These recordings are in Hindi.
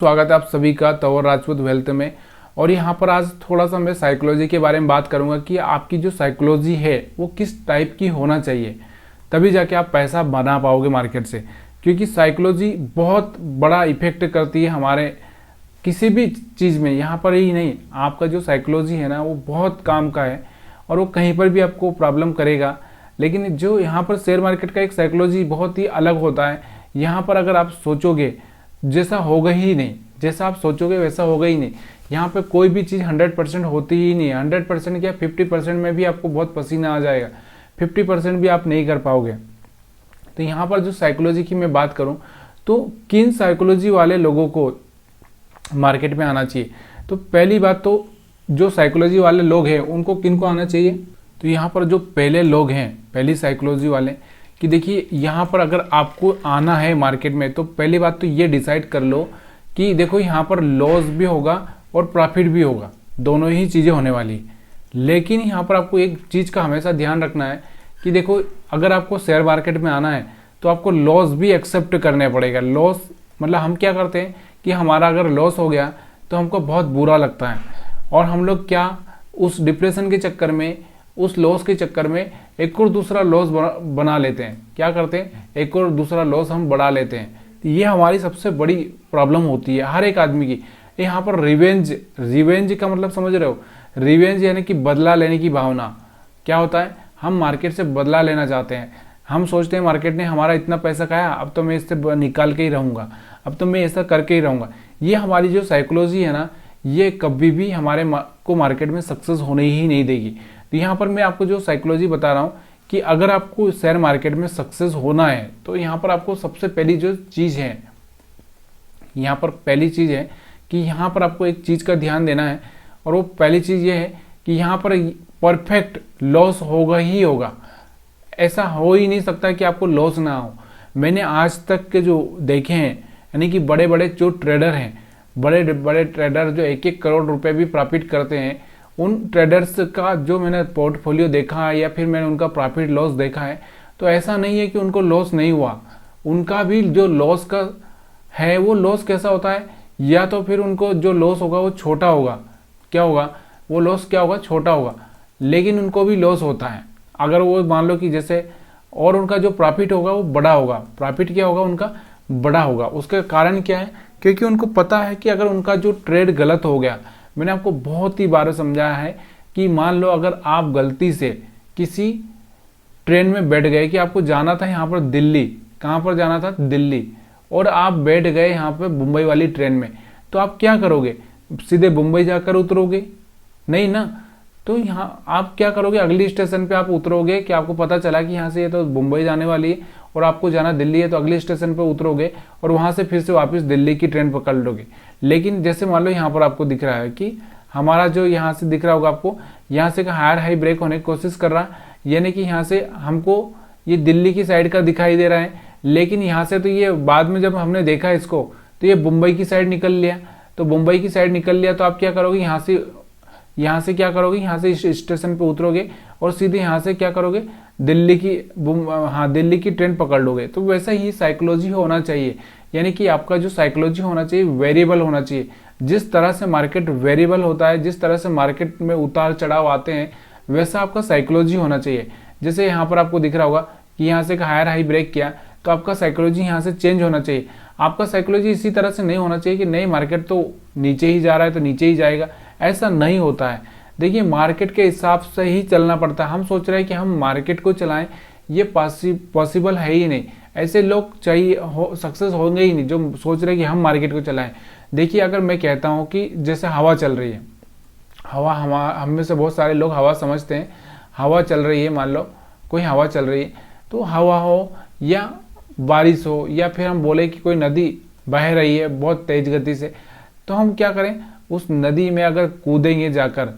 स्वागत है आप सभी का तंवर राजपूत वेल्थ में। और यहाँ पर आज थोड़ा सा मैं साइकोलॉजी के बारे में बात करूँगा कि आपकी जो साइकोलॉजी है वो किस टाइप की होना चाहिए, तभी जाके आप पैसा बना पाओगे मार्केट से। क्योंकि साइकोलॉजी बहुत बड़ा इफेक्ट करती है हमारे किसी भी चीज़ में। यहाँ पर ही नहीं, आपका जो साइकोलॉजी है ना वो बहुत काम का है और वो कहीं पर भी आपको प्रॉब्लम करेगा। लेकिन जो यहाँ पर शेयर मार्केट का एक साइकोलॉजी बहुत ही अलग होता है। यहाँ पर अगर आप सोचोगे जैसा होगा ही नहीं, जैसा आप सोचोगे वैसा होगा ही नहीं। यहाँ पे कोई भी चीज़ 100% होती ही नहीं है। 100% क्या 50% में भी आपको बहुत पसीना आ जाएगा, 50% भी आप नहीं कर पाओगे। तो यहाँ पर जो साइकोलॉजी की मैं बात करूँ तो किन साइकोलॉजी वाले लोगों को मार्केट में आना चाहिए। तो पहली बात तो जो साइकोलॉजी वाले लोग हैं उनको किन को आना चाहिए। तो यहाँ पर जो पहले लोग हैं, पहली साइकोलॉजी वाले, कि देखिए यहाँ पर अगर आपको आना है मार्केट में तो पहली बात तो ये डिसाइड कर लो कि देखो यहाँ पर लॉस भी होगा और प्रॉफिट भी होगा, दोनों ही चीज़ें होने वाली। लेकिन यहाँ पर आपको एक चीज़ का हमेशा ध्यान रखना है कि देखो अगर आपको शेयर मार्केट में आना है तो आपको लॉस भी एक्सेप्ट करना पड़ेगा। लॉस मतलब हम क्या करते हैं कि हमारा अगर लॉस हो गया तो हमको बहुत बुरा लगता है और हम लोग क्या उस डिप्रेशन के चक्कर में, उस लॉस के चक्कर में एक और दूसरा लॉस बना लेते हैं। क्या करते हैं, एक और दूसरा लॉस हम बढ़ा लेते हैं। तो ये हमारी सबसे बड़ी प्रॉब्लम होती है हर एक आदमी की। यहाँ पर रिवेंज का मतलब समझ रहे हो, रिवेंज यानी कि बदला लेने की भावना। क्या होता है, हम मार्केट से बदला लेना चाहते हैं। हम सोचते हैं मार्केट ने हमारा इतना पैसा खाया, अब तो मैं इससे निकाल के ही रहूँगा, अब तो मैं ऐसा करके ही रहूँगा। ये हमारी जो साइकोलॉजी है ना, ये कभी भी हमारे को मार्केट में सक्सेस होने ही नहीं देगी। तो यहाँ पर मैं आपको जो साइकोलॉजी बता रहा हूँ कि अगर आपको शेयर मार्केट में सक्सेस होना है तो यहाँ पर आपको सबसे पहली जो चीज़ है, यहाँ पर पहली चीज़ है कि यहाँ पर आपको एक चीज़ का ध्यान देना है। और वो पहली चीज़ ये है कि यहाँ पर परफेक्ट लॉस होगा ही होगा। ऐसा हो ही नहीं सकता कि आपको लॉस ना हो। मैंने आज तक के जो देखे हैं, यानी कि बड़े बड़े जो ट्रेडर हैं, बड़े बड़े ट्रेडर जो 1-1 करोड़ रुपए भी प्रॉफिट करते हैं, उन ट्रेडर्स का जो मैंने पोर्टफोलियो देखा है या फिर मैंने उनका प्रॉफिट लॉस देखा है, तो ऐसा नहीं है कि उनको लॉस नहीं हुआ। उनका भी जो लॉस का है वो लॉस कैसा होता है, या तो फिर उनको जो लॉस होगा वो छोटा होगा। क्या होगा, वो लॉस क्या होगा, छोटा होगा, लेकिन उनको भी लॉस होता है। अगर वो मान लो कि जैसे, और उनका जो प्रॉफिट होगा वो बड़ा होगा। प्रॉफिट क्या होगा, उनका बड़ा होगा। उसका कारण क्या है, क्योंकि उनको पता है कि अगर उनका जो ट्रेड गलत हो गया, मैंने आपको बहुत ही बार समझाया है कि मान लो अगर आप गलती से किसी ट्रेन में बैठ गए कि आपको जाना था यहाँ पर दिल्ली, कहाँ पर जाना था, दिल्ली, और आप बैठ गए यहाँ पर मुंबई वाली ट्रेन में, तो आप क्या करोगे, सीधे मुंबई जाकर उतरोगे नहीं ना। तो यहाँ आप क्या करोगे, अगली स्टेशन पे आप उतरोगे कि आपको पता चला कि यहाँ से ये तो मुंबई जाने वाली है और आपको जाना दिल्ली है, तो अगले स्टेशन पे उतरोगे और वहाँ से फिर से वापस दिल्ली की ट्रेन पकड़ लोगे। लेकिन जैसे मान लो यहाँ पर आपको दिख रहा है कि हमारा जो यहाँ से दिख रहा होगा आपको, यहाँ से हायर हाई ब्रेक होने की कोशिश कर रहा, यानी कि यहाँ से हमको ये दिल्ली की साइड का दिखाई दे रहा है, लेकिन यहाँ से तो ये बाद में जब हमने देखा इसको तो ये मुंबई की साइड निकल लिया। तो मुंबई की साइड निकल लिया तो आप क्या करोगे, यहाँ से क्या करोगे, यहाँ से स्टेशन पे उतरोगे और सीधे यहाँ से क्या करोगे, दिल्ली की ट्रेन पकड़ लोगे। तो वैसा ही साइकोलॉजी होना चाहिए, यानी कि आपका जो साइकोलॉजी होना चाहिए वेरिएबल होना चाहिए। जिस तरह से मार्केट वेरिएबल होता है, जिस तरह से मार्केट में उतार चढ़ाव आते हैं, वैसा आपका साइकोलॉजी होना चाहिए। जैसे यहाँ पर आपको दिख रहा होगा कि यहाँ से हायर हाई ब्रेक किया, तो आपका साइकोलॉजी यहाँ से चेंज होना चाहिए। आपका साइकोलॉजी इसी तरह से नहीं होना चाहिए कि नहीं मार्केट तो नीचे ही जा रहा है तो नीचे ही जाएगा, ऐसा नहीं होता है। देखिए मार्केट के हिसाब से ही चलना पड़ता है। हम सोच रहे हैं कि हम मार्केट को चलाएं, ये पॉसिबल है ही नहीं। ऐसे लोग चाहिए सक्सेस होंगे ही नहीं जो सोच रहे हैं कि हम मार्केट को चलाएं। देखिए अगर मैं कहता हूँ कि जैसे हवा चल रही है, हम में से बहुत सारे लोग हवा समझते हैं। हवा चल रही है, मान लो कोई हवा चल रही है, तो हवा हो या बारिश हो या फिर हम बोले कि कोई नदी बह रही है बहुत तेज गति से, तो हम क्या करें, उस नदी में अगर कूदेंगे जाकर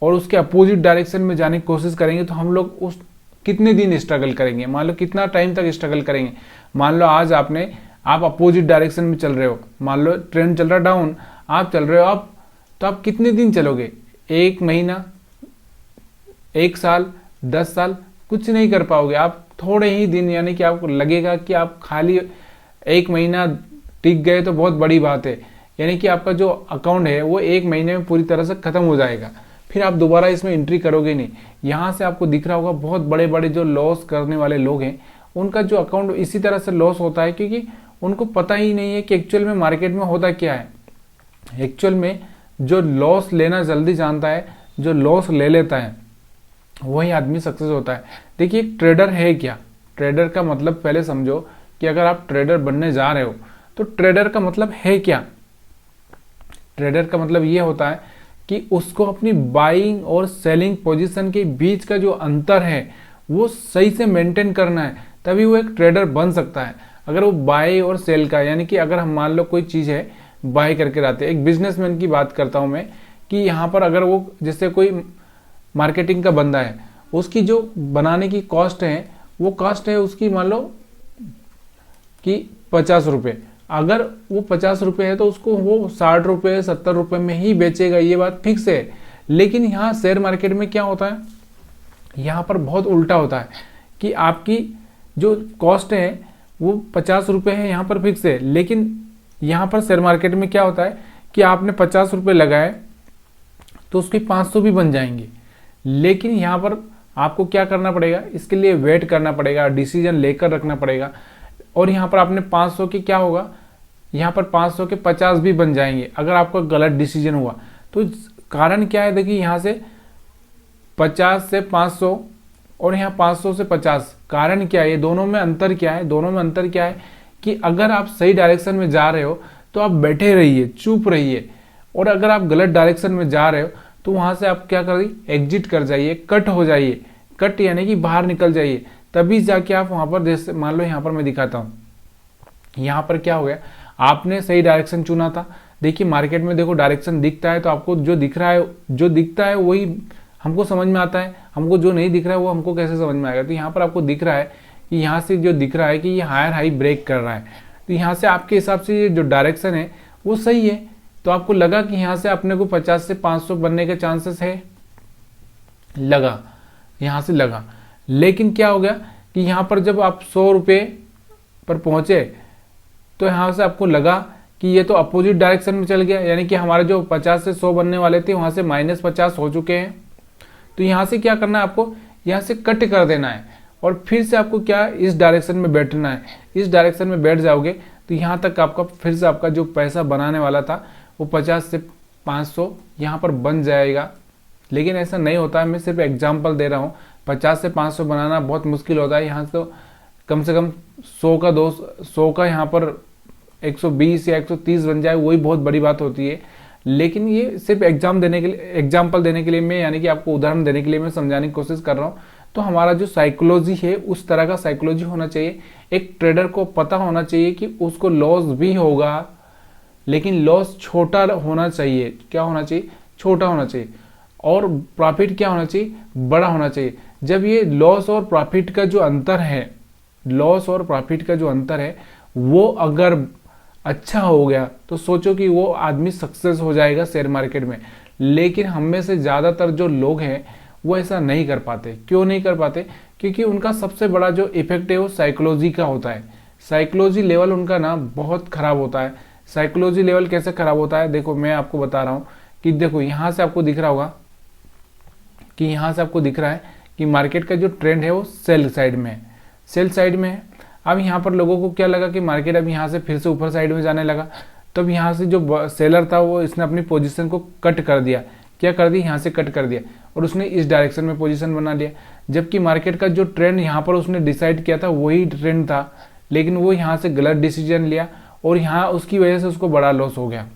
और उसके अपोजिट डायरेक्शन में जाने की कोशिश करेंगे, तो हम लोग उस कितने दिन स्ट्रगल करेंगे, मान लो कितना टाइम तक स्ट्रगल करेंगे। मान लो आज आप अपोजिट डायरेक्शन में चल रहे हो, मान लो ट्रेन चल रहा डाउन, आप चल रहे हो अप, तो आप कितने दिन चलोगे, 1 महीना, 1 साल, 10 साल, कुछ नहीं कर पाओगे आप। थोड़े ही दिन, यानी कि आपको लगेगा कि आप खाली 1 महीना टिक गए तो बहुत बड़ी बात है, यानी कि आपका जो अकाउंट है वो 1 महीने में पूरी तरह से खत्म हो जाएगा, फिर आप दोबारा इसमें एंट्री करोगे नहीं। यहाँ से आपको दिख रहा होगा बहुत बड़े बड़े जो लॉस करने वाले लोग हैं उनका जो अकाउंट इसी तरह से लॉस होता है, क्योंकि उनको पता ही नहीं है कि एक्चुअल में मार्केट में होता क्या है। एक्चुअल में जो लॉस लेना जल्दी जानता है, जो लॉस ले लेता है, वही आदमी सक्सेस होता है। देखिए ट्रेडर है क्या, ट्रेडर का मतलब पहले समझो कि अगर आप ट्रेडर बनने जा रहे हो तो ट्रेडर का मतलब है क्या। ट्रेडर का मतलब ये होता है कि उसको अपनी बाइंग और सेलिंग पोजीशन के बीच का जो अंतर है वो सही से मेंटेन करना है, तभी वो एक ट्रेडर बन सकता है। अगर वो बाय और सेल का, यानी कि अगर हम मान लो कोई चीज़ है बाय करके लाते हैं, एक बिजनेसमैन की बात करता हूँ मैं, कि यहाँ पर अगर वो जैसे कोई मार्केटिंग का बंदा है, उसकी जो बनाने की कॉस्ट है वो कॉस्ट है उसकी मान लो कि 50 रुपये। अगर वो 50 रुपये है तो उसको वो 60 रुपये 70 रुपये में ही बेचेगा, ये बात फिक्स है। लेकिन यहाँ शेयर मार्केट में क्या होता है, यहाँ पर बहुत उल्टा होता है कि आपकी जो कॉस्ट है वो 50 रुपये है, यहाँ पर फिक्स है। लेकिन यहाँ पर शेयर मार्केट में क्या होता है कि आपने 50 रुपये लगाए तो उसके 500 भी बन जाएंगे। लेकिन यहाँ पर आपको क्या करना पड़ेगा, इसके लिए वेट करना पड़ेगा, डिसीजन लेकर रखना पड़ेगा। और यहाँ पर आपने 500 के क्या होगा, यहाँ पर 500 के 50 भी बन जाएंगे अगर आपका गलत डिसीजन हुआ तो। कारण क्या है, देखिए यहाँ से 50 से 500 और यहाँ 500 से 50, कारण क्या है, दोनों में अंतर क्या है, दोनों में अंतर क्या है कि अगर आप सही डायरेक्शन में जा रहे हो तो आप बैठे रहिए, चुप रहिए, और अगर आप गलत डायरेक्शन में जा रहे हो तो वहां से आप क्या करिए, एग्जिट कर जाइए, कट हो जाइए। कट यानी कि बाहर निकल जाइए, तभी जाके आप वहां पर, जैसे मान लो यहाँ पर मैं दिखाता हूँ, यहाँ पर क्या हो गया, आपने सही डायरेक्शन चुना था। देखिए मार्केट में देखो डायरेक्शन दिखता है तो आपको जो दिख रहा है, जो दिखता है वही हमको समझ में आता है, हमको जो नहीं दिख रहा है वो हमको कैसे समझ में आएगा। तो यहाँ पर आपको दिख रहा है कि यहाँ से जो दिख रहा है कि ये हायर हाई ब्रेक कर रहा है, तो यहाँ से आपके हिसाब से ये जो डायरेक्शन है वो सही है। तो आपको लगा कि यहाँ से अपने को 50 से 500 बनने के चांसेस है, लगा, यहाँ से लगा। लेकिन क्या हो गया कि यहाँ पर जब आप 100 रुपये पर पहुँचे तो यहाँ से आपको लगा कि ये तो अपोजिट डायरेक्शन में चल गया, यानी कि हमारे जो 50 से 100 बनने वाले थे वहाँ से -50 हो चुके हैं। तो यहाँ से क्या करना है, आपको यहाँ से कट कर देना है और फिर से आपको क्या, इस डायरेक्शन में बैठना है। इस डायरेक्शन में बैठ जाओगे तो यहाँ तक आपका फिर से आपका जो पैसा बनाने वाला था वो 50 से 500 यहाँ पर बन जाएगा। लेकिन ऐसा नहीं होता है, मैं सिर्फ एग्जांपल दे रहा हूँ। 50 से 500 बनाना बहुत मुश्किल होता है, यहाँ तो कम से कम 100 का यहाँ पर 120 या 130 बन जाए, वही बहुत बड़ी बात होती है। लेकिन ये सिर्फ एग्जाम्पल देने के लिए मैं, यानी कि आपको उदाहरण देने के लिए मैं समझाने की कोशिश कर रहा हूँ। तो हमारा जो साइकोलॉजी है उस तरह का साइकोलॉजी होना चाहिए। एक ट्रेडर को पता होना चाहिए कि उसको लॉस भी होगा, लेकिन लॉस छोटा होना चाहिए। क्या होना चाहिए, छोटा होना चाहिए। और प्रॉफिट क्या होना चाहिए, बड़ा होना चाहिए। जब ये लॉस और प्रॉफिट का जो अंतर है, लॉस और प्रॉफिट का जो अंतर है वो अगर अच्छा हो गया तो सोचो कि वो आदमी सक्सेस हो जाएगा शेयर मार्केट में। लेकिन हम में से ज़्यादातर जो लोग हैं वो ऐसा नहीं कर पाते। क्यों नहीं कर पाते, क्योंकि उनका सबसे बड़ा जो इफेक्ट है वो साइकोलॉजी का होता है। साइकोलॉजी लेवल उनका ना बहुत खराब होता है। साइकोलॉजी लेवल कैसे खराब होता है, देखो मैं आपको बता रहा हूँ कि देखो यहाँ से आपको दिख रहा होगा कि यहाँ से आपको दिख रहा है कि मार्केट का जो ट्रेंड है वो सेल साइड में है, सेल साइड में है। अब यहाँ पर लोगों को क्या लगा कि मार्केट अब यहाँ से फिर से ऊपर साइड में जाने लगा, तब यहाँ से जो सेलर था वो इसने अपनी पोजीशन को कट कर दिया। क्या कर दी, यहाँ से कट कर दिया और उसने इस डायरेक्शन में पोजीशन बना लिया। जबकि मार्केट का जो ट्रेंड यहाँ पर उसने डिसाइड किया था वही ट्रेंड था, लेकिन वो यहाँ से गलत डिसीजन लिया और यहाँ उसकी वजह से उसको बड़ा लॉस हो गया।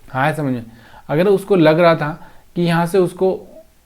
हाँ समझ में, अगर उसको लग रहा था कि यहाँ से उसको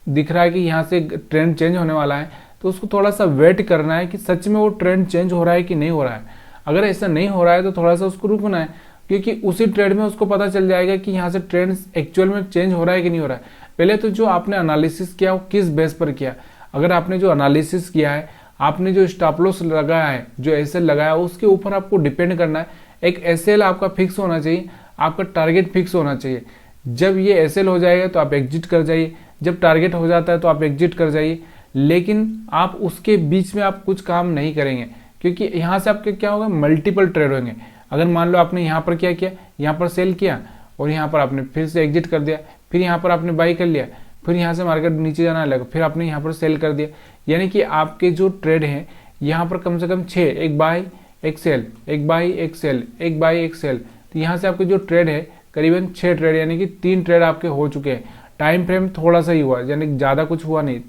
दिख रहा है कि यहाँ से ट्रेंड चेंज होने वाला है, तो उसको थोड़ा सा वेट करना है कि सच में वो ट्रेंड चेंज हो रहा है कि नहीं हो रहा है। अगर ऐसा नहीं हो रहा है तो थोड़ा सा उसको रुकना है, क्योंकि उसी ट्रेड में उसको पता चल जाएगा कि यहाँ से ट्रेंड एक्चुअल में चेंज हो रहा है कि नहीं हो रहा है। पहले तो जो आपने एनालिसिस किया वो किस बेस पर किया। अगर आपने जो एनालिसिस किया है, आपने जो स्टॉप लॉस लगाया है, जो एसएल लगाया है, उसके ऊपर आपको डिपेंड करना है। एक एसएल आपका फिक्स होना चाहिए, आपका टारगेट फिक्स होना चाहिए। जब ये एसएल हो जाएगा तो आप एग्जिट कर जाइए, जब टारगेट हो जाता है तो आप एग्जिट कर जाइए। लेकिन आप उसके बीच में आप कुछ काम नहीं करेंगे, क्योंकि यहाँ से आपके क्या होगा, मल्टीपल ट्रेड होंगे। अगर मान लो आपने यहाँ पर क्या किया, यहाँ पर सेल किया और यहाँ पर आपने फिर से एग्जिट कर दिया, फिर यहाँ पर आपने बाई कर लिया, फिर यहाँ से मार्केट नीचे जाना लगा, फिर आपने यहाँ पर सेल कर दिया, यानी कि आपके जो ट्रेड हैं यहाँ पर कम से कम 6, एक बाई एक सेल, एक बाई एक सेल, एक बाई एक सेल, तो यहाँ से आपके जो ट्रेड है करीबन 6 ट्रेड, यानी कि 3 ट्रेड आपके हो चुके हैं। टाइम फ्रेम थोड़ा सा ही हुआ, यानी ज़्यादा कुछ हुआ नहीं।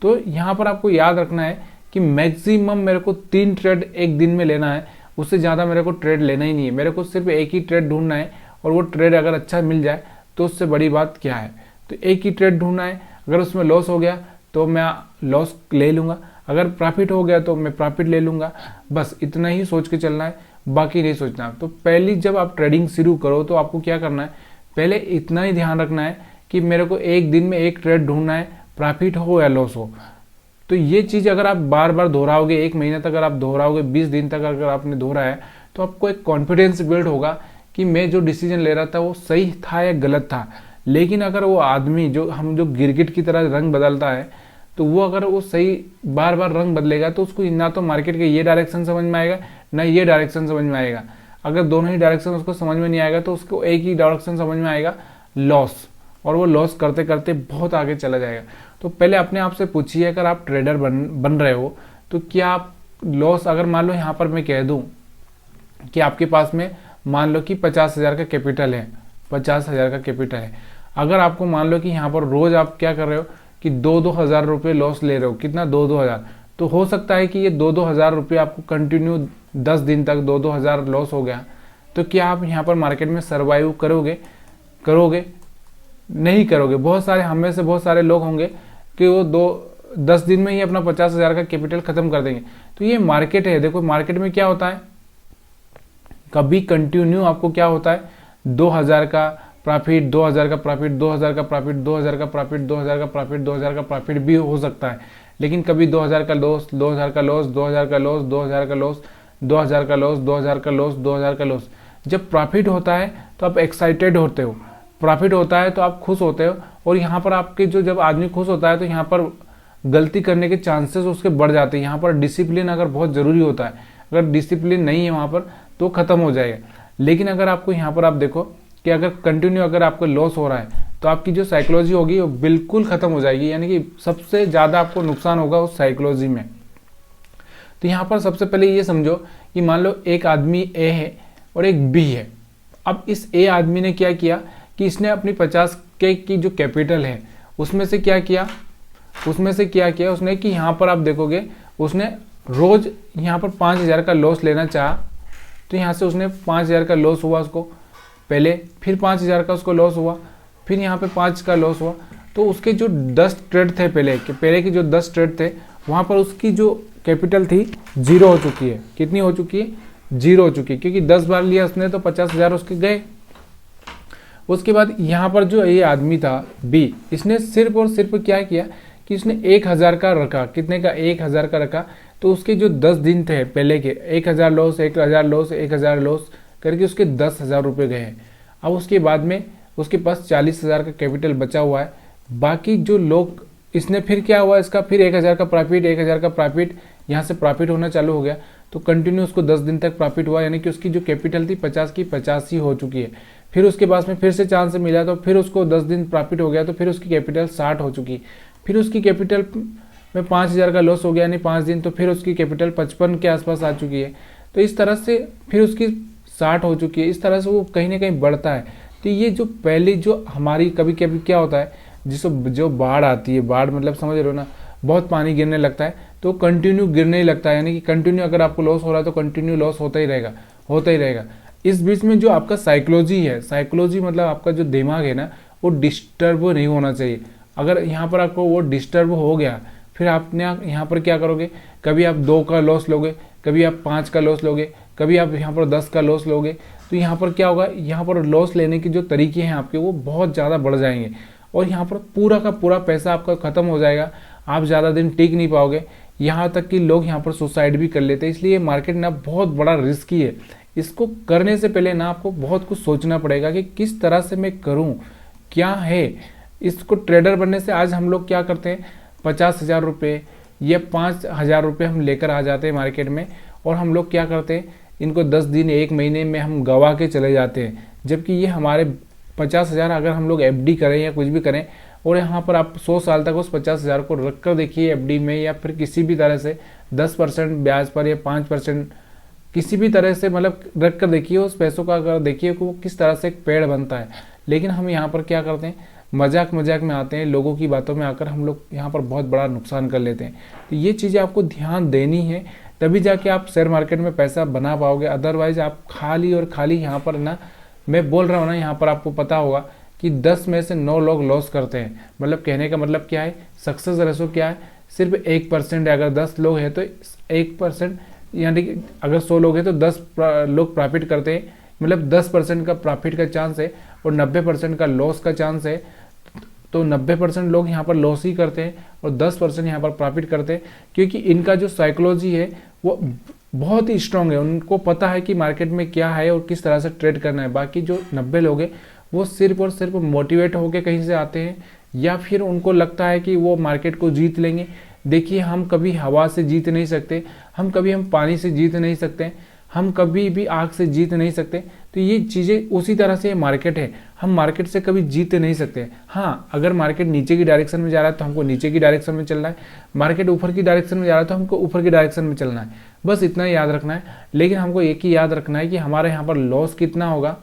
तो यहाँ पर आपको याद रखना है कि मैक्सिमम मेरे को 3 ट्रेड एक दिन में लेना है, उससे ज़्यादा मेरे को ट्रेड लेना ही नहीं है। मेरे को सिर्फ एक ही ट्रेड ढूंढना है और वो ट्रेड अगर अच्छा मिल जाए तो उससे बड़ी बात क्या है। तो एक ही ट्रेड ढूंढना है, अगर उसमें लॉस हो गया तो मैं लॉस ले लूँगा, अगर प्रॉफिट हो गया तो मैं प्रॉफिट ले लूँगा। बस इतना ही सोच के चलना है, बाकी नहीं सोचना। तो पहली जब आप ट्रेडिंग शुरू करो तो आपको क्या करना है, पहले इतना ही ध्यान रखना है कि मेरे को एक दिन में एक ट्रेड ढूंढना है, प्रॉफिट हो या लॉस हो। तो ये चीज़ अगर आप बार बार दोहराओगे, 1 महीने तक अगर आप दोहराओगे, 20 दिन तक अगर आपने दोहराया है, तो आपको एक कॉन्फिडेंस बिल्ड होगा कि मैं जो डिसीजन ले रहा था वो सही था या गलत था। लेकिन अगर वो आदमी जो गिरगिट की तरह रंग बदलता है, तो वो अगर वो सही बार बार रंग बदलेगा तो उसको ना तो मार्केट के ये डायरेक्शन समझ में आएगा ना ये डायरेक्शन समझ में आएगा। अगर दोनों ही डायरेक्शन उसको समझ में नहीं आएगा तो उसको एक ही डायरेक्शन समझ में आएगा, लॉस, और वो लॉस करते करते बहुत आगे चला जाएगा। तो पहले अपने आप से पूछिए, अगर आप ट्रेडर बन रहे हो तो क्या आप लॉस, अगर मान लो यहाँ पर मैं कह दूँ कि आपके पास में मान लो कि 50,000 का कैपिटल है, 50,000 का कैपिटल है, अगर आपको मान लो कि यहाँ पर रोज आप क्या कर रहे हो कि 2-2 हज़ार रुपये लॉस ले रहे हो, कितना 2-2 हज़ार, तो हो सकता है कि ये 2-2 हज़ार रुपये आपको कंटिन्यू 10 दिन तक 2-2 हज़ार लॉस हो गया, तो क्या आप यहाँ पर मार्केट में सर्वाइव करोगे? नहीं करोगे। बहुत सारे, हम में से बहुत सारे लोग होंगे कि वो 10 दिन में ही अपना 50,000 का कैपिटल खत्म कर देंगे। तो ये मार्केट है, देखो मार्केट में क्या होता है, कभी कंटिन्यू आपको क्या होता है 2,000 का प्रॉफिट, 2,000 का प्रॉफिट, 2,000 का प्रॉफिट, 2,000 का प्रॉफिट, 2,000 का प्रॉफिट, 2,000 का प्रॉफिट भी हो सकता है। लेकिन कभी 2,000 का लॉस, 2,000 का लॉस, 2,000 का लॉस, 2,000 का लॉस, 2,000 का लॉस, 2,000 का लॉस, 2,000 का लॉस। जब प्रॉफिट होता है तो आप एक्साइटेड होते हो, प्रॉफिट होता है तो आप खुश होते हो, और यहाँ पर आपके जब आदमी खुश होता है तो यहाँ पर गलती करने के चांसेस उसके बढ़ जाते हैं। यहाँ पर डिसिप्लिन अगर बहुत ज़रूरी होता है, अगर डिसिप्लिन नहीं है वहाँ पर तो ख़त्म हो जाएगा। लेकिन अगर आपको यहाँ पर आप देखो कि अगर कंटिन्यू अगर आपको लॉस हो रहा है तो आपकी जो साइकोलॉजी होगी वो बिल्कुल ख़त्म हो जाएगी, यानी कि सबसे ज़्यादा आपको नुकसान होगा उस साइकोलॉजी में। तो यहाँ पर सबसे पहले ये समझो कि मान लो एक आदमी ए है और एक बी है। अब इस ए आदमी ने क्या किया कि इसने अपनी 50K की जो कैपिटल है उसमें से क्या किया उसने कि यहाँ पर आप देखोगे उसने रोज यहाँ पर 5,000 का लॉस लेना चाहा, तो यहाँ से उसने 5,000 का लॉस हुआ उसको पहले, फिर 5,000 का उसको लॉस हुआ, फिर यहाँ पे 5 का लॉस हुआ। तो उसके जो 10 ट्रेड थे पहले के जो 10 ट्रेड थे वहाँ पर उसकी जो कैपिटल थी 0 हो चुकी है। कितनी हो चुकी है? 0 हो चुकी है, क्योंकि 10 बार लिया उसने तो 50,000 उसके गए। उसके बाद यहाँ पर जो ये आदमी था बी, इसने सिर्फ और सिर्फ क्या किया कि इसने 1,000 का रखा। कितने का? 1,000 का रखा। तो उसके जो 10 दिन थे पहले के, 1,000 लॉस, 1,000 लॉस, 1,000 लॉस करके उसके 10,000 रुपये गए हैं। अब उसके बाद में उसके पास 40,000 का कैपिटल बचा हुआ है। बाकी जो लोग, इसने फिर क्या हुआ, इसका फिर 1,000 का प्रॉफिट, 1,000 का प्रॉफिट, यहाँ से प्रॉफिट होना चालू हो गया। तो कंटिन्यू उसको 10 दिन तक प्रॉफिट हुआ, यानी कि उसकी जो कैपिटल थी 50 की 50 ही हो चुकी है। फिर उसके पास में फिर से चांस मिला तो फिर उसको 10 दिन प्रॉफिट हो गया, तो फिर उसकी कैपिटल 60 हो चुकी। फिर उसकी कैपिटल में 5,000 का लॉस हो गया, यानी 5 दिन, तो फिर उसकी कैपिटल 55 के आसपास आ चुकी है। तो इस तरह से फिर उसकी 60 हो चुकी है। इस तरह से वो कहीं ना कहीं बढ़ता है। तो ये जो पहली जो हमारी कभी कभी क्या होता है, जिसको जो बाढ़ आती है, बाढ़ मतलब समझ रहे हो ना, बहुत पानी गिरने लगता है तो कंटिन्यू गिरने ही लगता है, यानी कि कंटिन्यू अगर आपको लॉस हो रहा है तो कंटिन्यू लॉस होता ही रहेगा। इस बीच में जो आपका साइकोलॉजी है, साइकोलॉजी मतलब आपका जो दिमाग है ना, वो डिस्टर्ब नहीं होना चाहिए। अगर यहाँ पर आपको वो डिस्टर्ब हो गया, फिर आपने यहाँ पर क्या करोगे, कभी आप 2 का लॉस लोगे, कभी आप 5 का लॉस लोगे, कभी आप यहाँ पर 10 का लॉस लोगे। तो यहाँ पर क्या होगा, यहाँ पर लॉस लेने के जो तरीके हैं आपके वो बहुत ज़्यादा बढ़ जाएंगे, और यहाँ पर पूरा का पूरा पैसा आपका ख़त्म हो जाएगा। आप ज़्यादा दिन टिक नहीं पाओगे, यहाँ तक कि लोग यहाँ पर सुसाइड भी कर लेते हैं। इसलिए मार्केट ना बहुत बड़ा रिस्की है। इसको करने से पहले ना आपको बहुत कुछ सोचना पड़ेगा कि किस तरह से मैं करूँ, क्या है। इसको ट्रेडर बनने से आज हम लोग क्या करते हैं, 50,000 रुपये या 5,000 रुपये हम लेकर आ जाते हैं मार्केट में, और हम लोग क्या करते हैं, इनको 10 दिन 1 महीने में हम गवा के चले जाते हैं। जबकि ये हमारे 50,000 अगर हम लोग एफडी करें या कुछ भी करें, और यहाँ पर आप 100 साल तक उस 50,000 को रख कर देखिए एफडी में, या फिर किसी भी तरह से 10% ब्याज पर या 5% किसी भी तरह से मतलब रख कर देखिए उस पैसों का, अगर देखिए कि वो किस तरह से एक पेड़ बनता है। लेकिन हम यहाँ पर क्या करते हैं, मजाक में आते हैं, लोगों की बातों में आकर हम लोग यहाँ पर बहुत बड़ा नुकसान कर लेते हैं। तो ये चीज़ें आपको ध्यान देनी है, तभी जाके आप शेयर मार्केट में पैसा बना पाओगे। अदरवाइज आप खाली और खाली यहाँ पर ना, मैं बोल रहा हूँ ना, यहाँ पर आपको पता होगा कि 10 में से 9 लोग लॉस करते हैं। मतलब कहने का मतलब क्या है, सक्सेस रेशो क्या है, सिर्फ 1% है। अगर 10 लोग हैं तो 1%, यानी कि अगर 100 लोग हैं तो 10 लोग प्रॉफिट करते हैं, मतलब 10% का प्रॉफिट का चांस है और 90% का लॉस का चांस है। तो 90% लोग यहाँ पर लॉस ही करते हैं और 10% यहाँ पर प्रॉफिट करते हैं, क्योंकि इनका जो साइकोलॉजी है वो बहुत ही स्ट्रांग है। उनको पता है कि मार्केट में क्या है और किस तरह से ट्रेड करना है। बाकी जो 90 लोग हैं वो सिर्फ और सिर्फ मोटिवेट होकर कहीं से आते हैं, या फिर उनको लगता है कि वो मार्केट को जीत लेंगे। देखिए, हम कभी हवा से जीत नहीं सकते, हम पानी से जीत नहीं सकते, हम कभी भी आग से जीत नहीं सकते। तो ये चीज़ें उसी तरह से मार्केट है, हम मार्केट से कभी जीत नहीं सकते। हाँ, अगर मार्केट नीचे की डायरेक्शन में जा रहा है तो हमको नीचे की डायरेक्शन में चलना है, मार्केट ऊपर की डायरेक्शन में जा रहा है तो हमको ऊपर की डायरेक्शन में चलना है, बस इतना याद रखना है। लेकिन हमको एक ही याद रखना है कि हमारे यहाँ पर लॉस कितना होगा।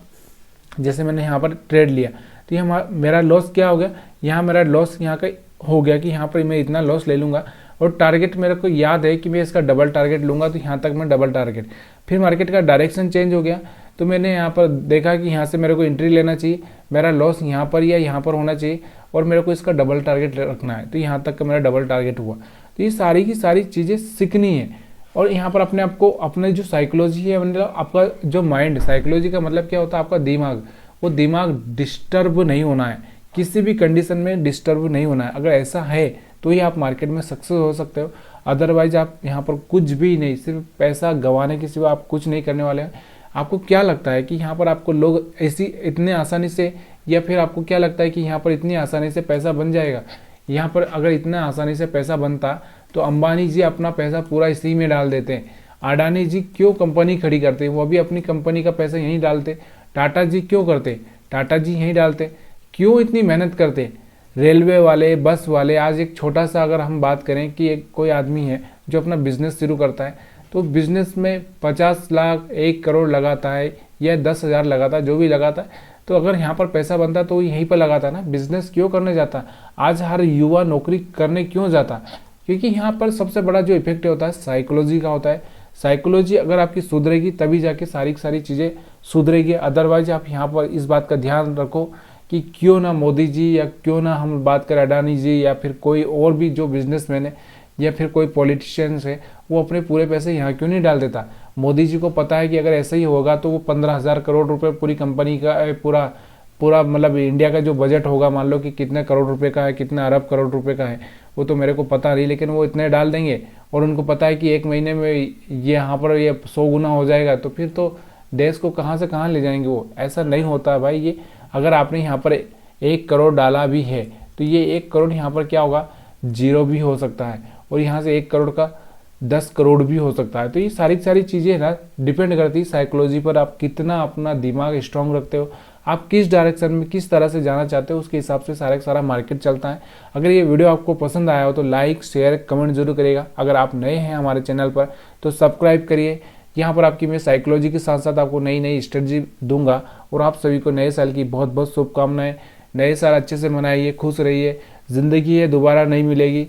जैसे मैंने यहाँ पर ट्रेड लिया तो ये मेरा लॉस क्या हो गया, यहाँ मेरा लॉस यहाँ का हो गया कि यहाँ पर मैं इतना लॉस ले लूँगा, और टारगेट मेरे को याद है कि मैं इसका डबल टारगेट लूँगा, तो यहाँ तक मैं डबल टारगेट। फिर मार्केट का डायरेक्शन चेंज हो गया तो मैंने यहाँ पर देखा कि यहाँ से मेरे को एंट्री लेना चाहिए, मेरा लॉस यहाँ पर या यहाँ पर होना चाहिए, और मेरे को इसका डबल टारगेट रखना है, तो यहाँ तक का मेरा डबल टारगेट हुआ। तो ये सारी की सारी चीज़ें सीखनी है। और यहाँ पर अपने आप को, अपने जो साइकोलॉजी है, मतलब आपका जो माइंड, साइकोलॉजी का मतलब क्या होता है, आपका दिमाग, वो दिमाग डिस्टर्ब नहीं होना है, किसी भी कंडीशन में डिस्टर्ब नहीं होना है। अगर ऐसा है तो ही आप मार्केट में सक्सेस हो सकते हो। अदरवाइज आप यहाँ पर कुछ भी नहीं, सिर्फ पैसा गंवाने के सिवा आप कुछ नहीं करने वाले हैं। आपको क्या लगता है कि यहाँ पर आपको लोग ऐसी इतने आसानी से, या फिर आपको क्या लगता है कि यहाँ पर इतनी आसानी से पैसा बन जाएगा? यहाँ पर अगर इतना आसानी से पैसा बनता तो अंबानी जी अपना पैसा पूरा इसी में डाल देते हैं। अडानी जी क्यों कंपनी खड़ी करते, वो भी अपनी कंपनी का पैसा यहीं डालते। टाटा जी क्यों करते, टाटा जी यहीं डालते। क्यों इतनी मेहनत करते रेलवे वाले, बस वाले? आज एक छोटा सा अगर हम बात करें कि एक कोई आदमी है जो अपना बिजनेस शुरू करता है, तो बिजनेस में 50 लाख 1 करोड़ लगाता है या 10,000 लगाता है, जो भी लगाता है, तो अगर यहाँ पर पैसा बनता है तो यहीं पर लगाता है ना। बिजनेस क्यों करने जाता? आज हर युवा नौकरी करने क्यों जाता? क्योंकि यहाँ पर सबसे बड़ा जो इफेक्ट होता है साइकोलॉजी का होता है। साइकोलॉजी अगर आपकी सुधरेगी तभी जाके सारी चीज़ें सुधरेगी। अदरवाइज आप यहाँ पर इस बात का ध्यान रखो कि क्यों ना मोदी जी, या क्यों ना हम बात करें अडानी जी, या फिर कोई और भी जो बिजनेसमैन है, या फिर कोई पॉलिटिशियंस है, वो अपने पूरे पैसे यहाँ क्यों नहीं डाल देता? मोदी जी को पता है कि अगर ऐसा ही होगा तो वो 15,000 करोड़ रुपए पूरी कंपनी का पूरा मतलब इंडिया का जो बजट होगा, मान लो कि कितने करोड़ रुपए का है, कितने अरब करोड़ रुपए का है, वो तो मेरे को पता नहीं, लेकिन वो इतने डाल देंगे। और उनको पता है कि 1 महीने में ये यहाँ पर ये 100 गुना हो जाएगा, तो फिर तो देश को कहाँ से कहाँ ले जाएंगे वो। ऐसा नहीं होता भाई। ये अगर आपने यहाँ पर 1 करोड़ डाला भी है तो ये 1 करोड़ यहाँ पर क्या होगा, 0 भी हो सकता है, और यहाँ से 1 करोड़ का 10 करोड़ भी हो सकता है। तो ये सारी चीज़ें ना डिपेंड करती है साइकोलॉजी पर, आप कितना अपना दिमाग स्ट्रांग रखते हो, आप किस डायरेक्शन में किस तरह से जाना चाहते हो, उसके हिसाब से सारा मार्केट चलता है। अगर ये वीडियो आपको पसंद आया हो तो लाइक शेयर कमेंट जरूर करिएगा। अगर आप नए हैं हमारे चैनल पर तो सब्सक्राइब करिए। यहाँ पर आपकी मैं साइकोलॉजी के साथ साथ आपको नई स्ट्रेटजी दूंगा। और आप सभी को नए साल की बहुत बहुत शुभकामनाएं। नए साल अच्छे से मनाइए, खुश रहिए। ज़िंदगी है, दोबारा नहीं मिलेगी।